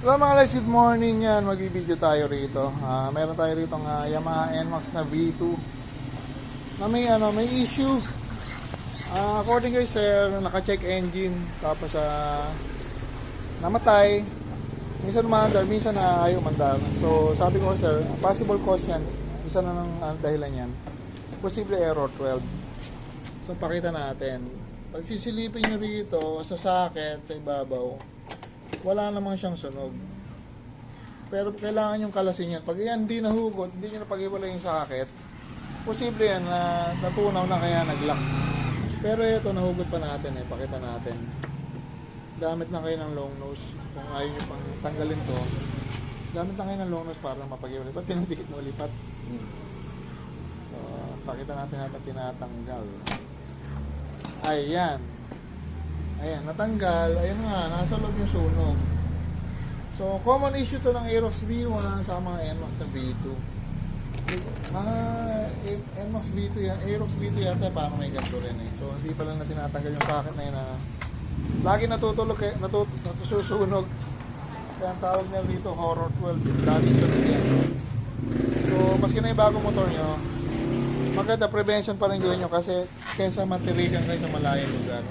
So mga guys, good morning yan. Mag-video tayo rito. Meron tayo rito ng Yamaha NMAX na V2 na may issue. According kay sir, naka-check engine tapos namatay. Minsan umandar, minsan ayaw mandar. So sabi ko sir, possible cause yan. Isa na ng dahilan yan. Posible error 12. So pakita natin. Pag sisilipin nyo rito sa socket, sa ibabaw, wala namang siyang sunog. Pero kailangan yung kalasin yan. Pag yan hindi nahugot, hindi nyo napag-iwalay yung socket, posible yan na natunaw na kaya nag-lock. Pero ito, nahugot pa natin pakita natin. Gamit na kayo ng long nose. Kung ayaw nyo pang tanggalin to, gamit na kayo ng long nose para mapag-iwalay. Ba't pinagdikit mo lipat? So, pakita natin habang tinatanggal. Ayan, natanggal. Ayun nga, nasa loob yung sunog. So, common issue to ng Aerox V1 sa mga NMAX na V2. NMAX V2 yan. Aerox V2 yata, parang may ganito rin So, hindi pa lang na tinatanggal yung socket na yun lagi natutulog, natususunog. Kaya ang tawag niya dito, Horror 12. Lagi sunog yan. So, maski na yung bagong motor nyo, maganda prevention pa rin gawin nyo kasi kaysa matirikan kayo sa malayong lugar.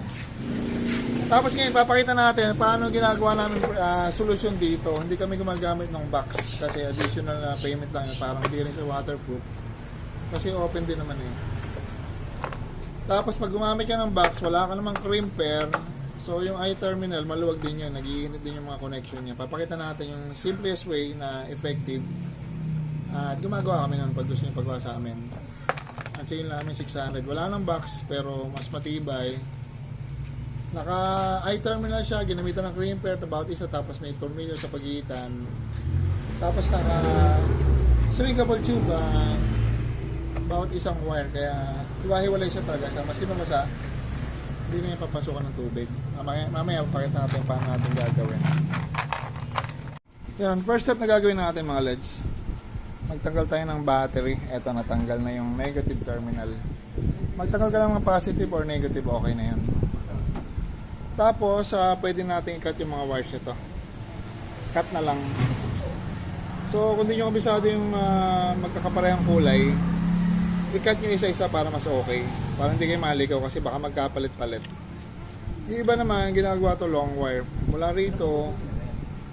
Tapos ngayon, papakita natin paano ginagawa namin solusyon dito. Hindi kami gumagamit ng box kasi additional na payment lang yun. Parang hindi rin siya waterproof. Kasi open din naman Tapos pag gumamit ka ng box, wala ka namang crimper. So yung i-terminal, maluwag din yun. Nag-iinit din yung mga connection niya. Papakita natin yung simplest way na effective. At gumagawa kami ng pag gusto nyo paggawa sa amin. Ang sale namin 600. Wala nang box pero mas matibay. Naka i-terminal siya, ginamitan ng crimper about isa, tapos may tornilyo sa pagitan. Tapos naka shrinkable tube about isang wire, kaya hiwa-hiwalay siya talaga siya. Maski mabasa, hindi na yung papasukan ng tubig. Mamaya pakita natin paano natin gagawin. Yan, first step na gagawin natin mga LEDs. Magtanggal tayo ng battery. Eto, natanggal na yung negative terminal. Magtanggal ka lang ng positive or negative, okay na yan. Tapos, pwede natin i-cut yung mga wires nito. Cut na lang. So, kung di nyo kabisado yung magkakaparehang kulay, i-cut nyo isa-isa para mas okay. Para hindi kayo maligaw kasi baka magkapalit-palit. Yung iba naman, ginagawa to long wire. Mula rito,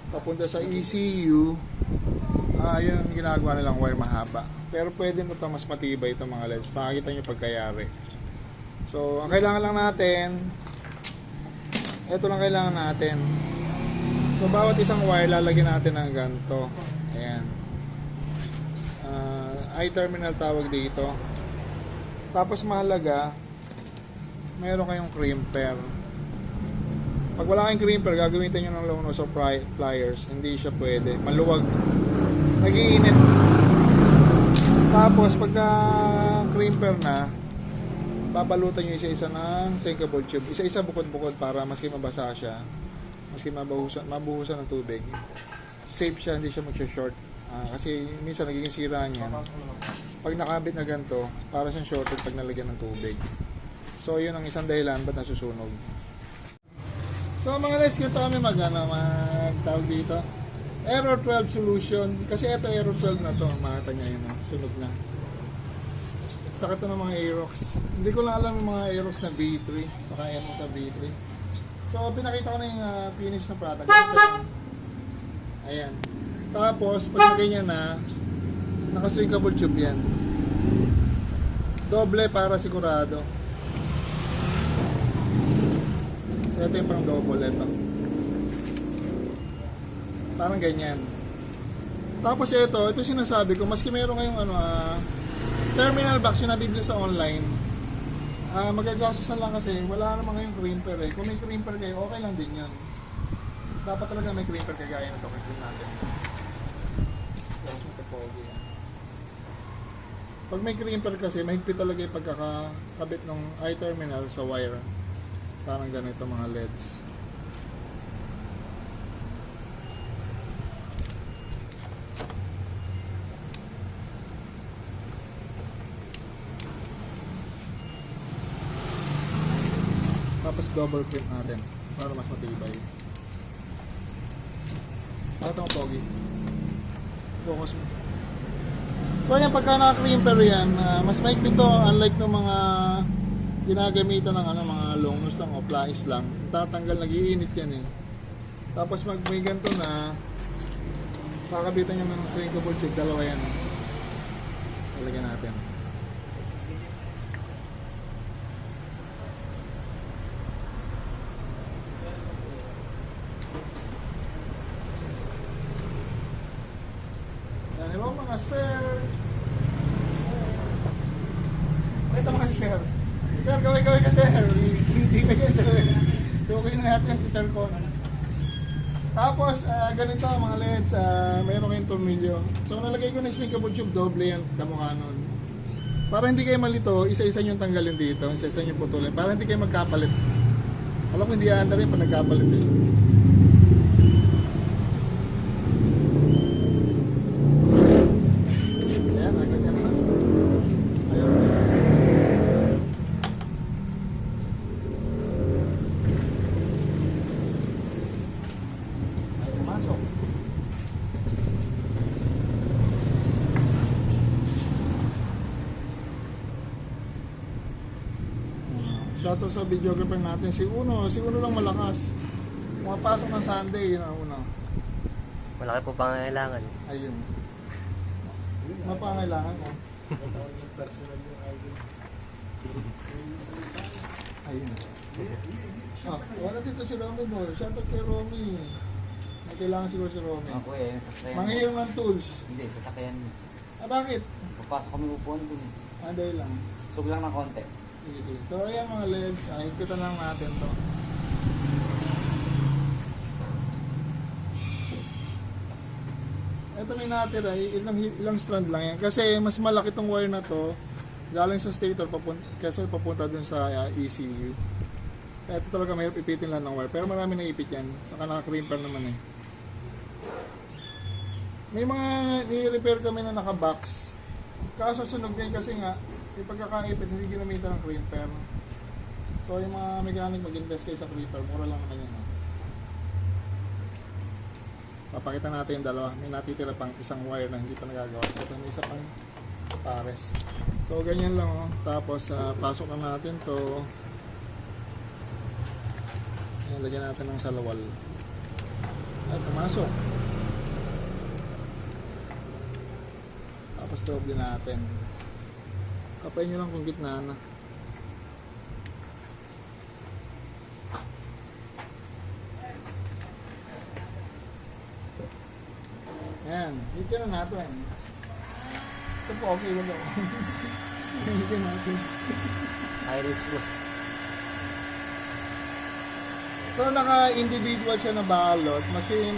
papunta sa ECU, yun ang ginagawa nilang wire mahaba. Pero pwede na ito mas matibay itong mga LEDs. Makikita nyo pagkayari. So, ang kailangan lang natin, ito lang kailangan natin. So, bawat isang wire lalagyan natin ng ganito. Ayan. I-terminal tawag dito. Tapos mahalaga, mayroon kayong crimper. Pag wala kayong crimper, gagamitin nyo ng long nose o pliers. Hindi siya pwede. Maluwag. Nag-iinit. Tapos pagka crimper na, babalutan nyo isa-isa ng shrinkable tube. Isa-isa bukod-bukod para maski mabasa siya, maski mabuhusan ng tubig, safe siya, hindi siya mag-short. Kasi minsan nagiging sira niyan. Pag nakabit na ganito, para siyang shorted pag nalagyan ng tubig. So yun ang isang dahilan ba't nasusunog. So mga guys, ganito kami magtawag dito. Error 12 solution. Kasi ito error 12 na to. Makita niya yun. Sunog na. Saka ito ng mga Aerox. Hindi ko lang alam yung mga Aerox na V3. Saka NMAX na V3. So pinakita ko na yung finish na product. Ayan. Tapos pag ganyan na, naka-shrinkable tube yan. Doble para sigurado. So ito yung pang double. Ito. Parang ganyan. Tapos ito sinasabi ko, maski meron kayong terminal box yung nabibili sa online, magagastusan lang kasi wala naman kayong crimper Kung may crimper kayo, okay lang din yan. Dapat talaga may crimper kagaya na ito. Kaya natin. Pag may crimper kasi, mahigpit talaga yung pagkakabit ng i-terminal sa wire. Parang ganito mga LEDs. Tapos double print natin para mas matibay. Pakita mo pogi. Focus mo. So ayan, pagka naka-crimper yan, mas maikpit to, unlike ng mga ginagamitan ng mga long nose lang o plies lang. Tatanggal, nag-iinit yan eh. Tapos may ganito na, kakabitan nyo ng shrinkable tube, dalawa yan. Talagyan natin. Yan, hello mga sir. Pakita mo kasi sir. Sir, gawin ka sir. Hindi na yan sir. So okay na natin si sir ko. Tapos, ganito mga LEDs, mayroon kayong tornilyo. So, nalagay ko na yung shrinkable tube, doble yan, kamukha nun. Para hindi kayo malito, isa-isa nyo tanggalin dito, isa-isa nyo putulin, para hindi kayo magkapalit. Alam ko, hindi aanda rin pag nagkapalit eh. Ayan, ganyan na. Ayun. Masok. Shoutout sa videographer natin, si Uno lang malakas. Pumapasok ng Sunday, yun ang Uno. Malaki po pangangailangan. Ayun. Mapangailangan mo. Ayun. Wala dito si Romy mo. Shoutout kay Romy. May kailangan siguro si Romy. Ako eh, sasakyan. Manghihiro ng tools. Hindi, sasakyan. Bakit? Papasok kami upuan dun. Anday lang. Sug lang ng konti. Sige, sige. So ayan mga LEDs, higpitan lang natin to. Ito may natira, ilang strand lang yan. Kasi mas malaki tong wire na to, galing sa stator kasi papunta dun sa ECU. Ito talaga mahirap ipitin lang ng wire, pero marami na ipit yan. Saka naka-crimper naman eh. May mga ni-repair kami na naka-box. Kaso sunog din kasi nga, yung pagkakaipit, hindi ginamitan ng crimper. So yung mga mechanic, mag-invest kayo sa crimper, mura lang naman yan. Papakita natin yung dalawa. May natitira pang isang wire na hindi pa nagagawa. Ito may isa pang pares. So ganyan lang oh. Tapos pasok na natin to. Ayan, lagyan natin ng salawal. Ay, pumasok. Tapos doble natin. Kapain nyo lang kung gitna na. Ayan, hit ka na natin. Ito po okay lang ako. Hit ka natin. Iris boss. So naka-individual siya na balot, maski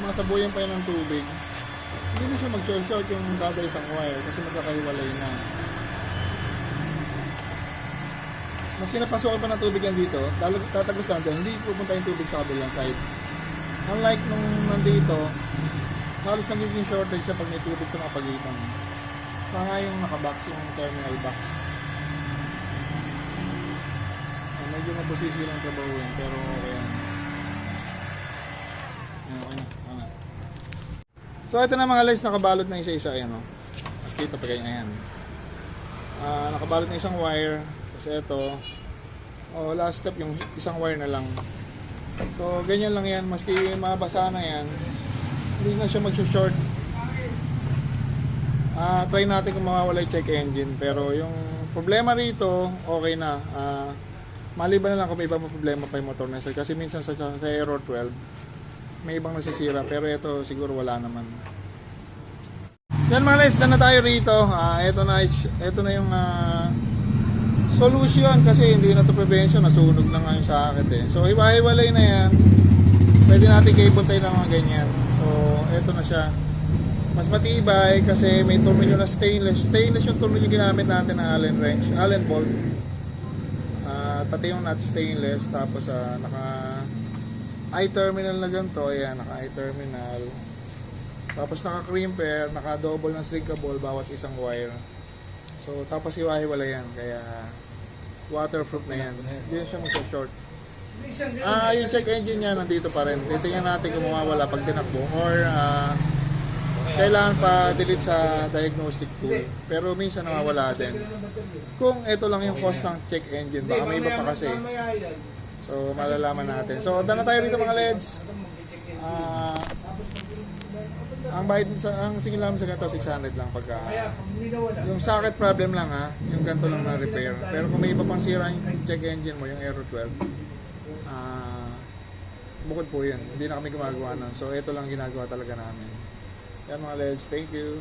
masabuyan pa yan ng tubig. Hindi na siya mag-short yung kada isang wire kasi magkakahiwalay na. Maski napasukan pa ng tubig yan dito, tatagos lang doon, hindi pupunta yung tubig sa kabilang side. Unlike nung nandito, halos nagiging shortage siya pag may tubig sa mga pagitan. Saka yung nakabox, yung terminal box. Medyo maposisi lang trabaho yan, pero okay yan. Okay na, okay na. So ito na mga LEDs, nakabalot na isa-isa. Ayan o. Mas kita pa ganyan. Ayan. Nakabalot na isang wire. Tapos ito. Last step yung isang wire na lang. So ganyan lang yan. Maski mabasa na yan, hindi na siya mag-short. Try natin kung mawawala yung check engine. Pero yung problema rito, okay na. Maliban na lang kung may ibang problema pa yung motor na isa. Kasi minsan sa Error 12, may ibang nasisira. Pero ito siguro wala naman. Yan mga LEDs, na tayo rito. Ito na yung solution. Kasi hindi na to prevention. Nasunog na nga yung sakit eh. So iwahiwalay na yan. Pwede natin cable tayo ng mga ganyan. So ito na siya. Mas matibay kasi may tornilyo na stainless. Stainless yung tornilyo ginamit natin na Allen wrench, Allen bolt. Pati yung nut stainless. Tapos naka I-terminal na ganito. Ayan, naka I-terminal. Tapos naka crimper, naka double ng shrinkable bawat isang wire. So tapos iwahiwala yan. Kaya waterproof na yan. Hindi na siya mag-short. Yung check engine niya nandito pa rin. Titingnan natin kung mawawala pag tinakbo or kailangan pa delete sa diagnostic tool. Pero minsan nawawala din. Kung ito lang yung cause ng check engine, baka may iba pa kasi. So malalaman natin. So dala tayo rito mga LEDs. Ang bayad ang singil namin sa ganito 600 lang pagka yung socket problem lang yung ganito lang na repair. Pero kung may iba pang sira yung check engine mo, yung Aero 12, bukod po yun. Hindi na kami gumagawa nun. So ito lang ginagawa talaga namin. Yan mga LEDs, thank you.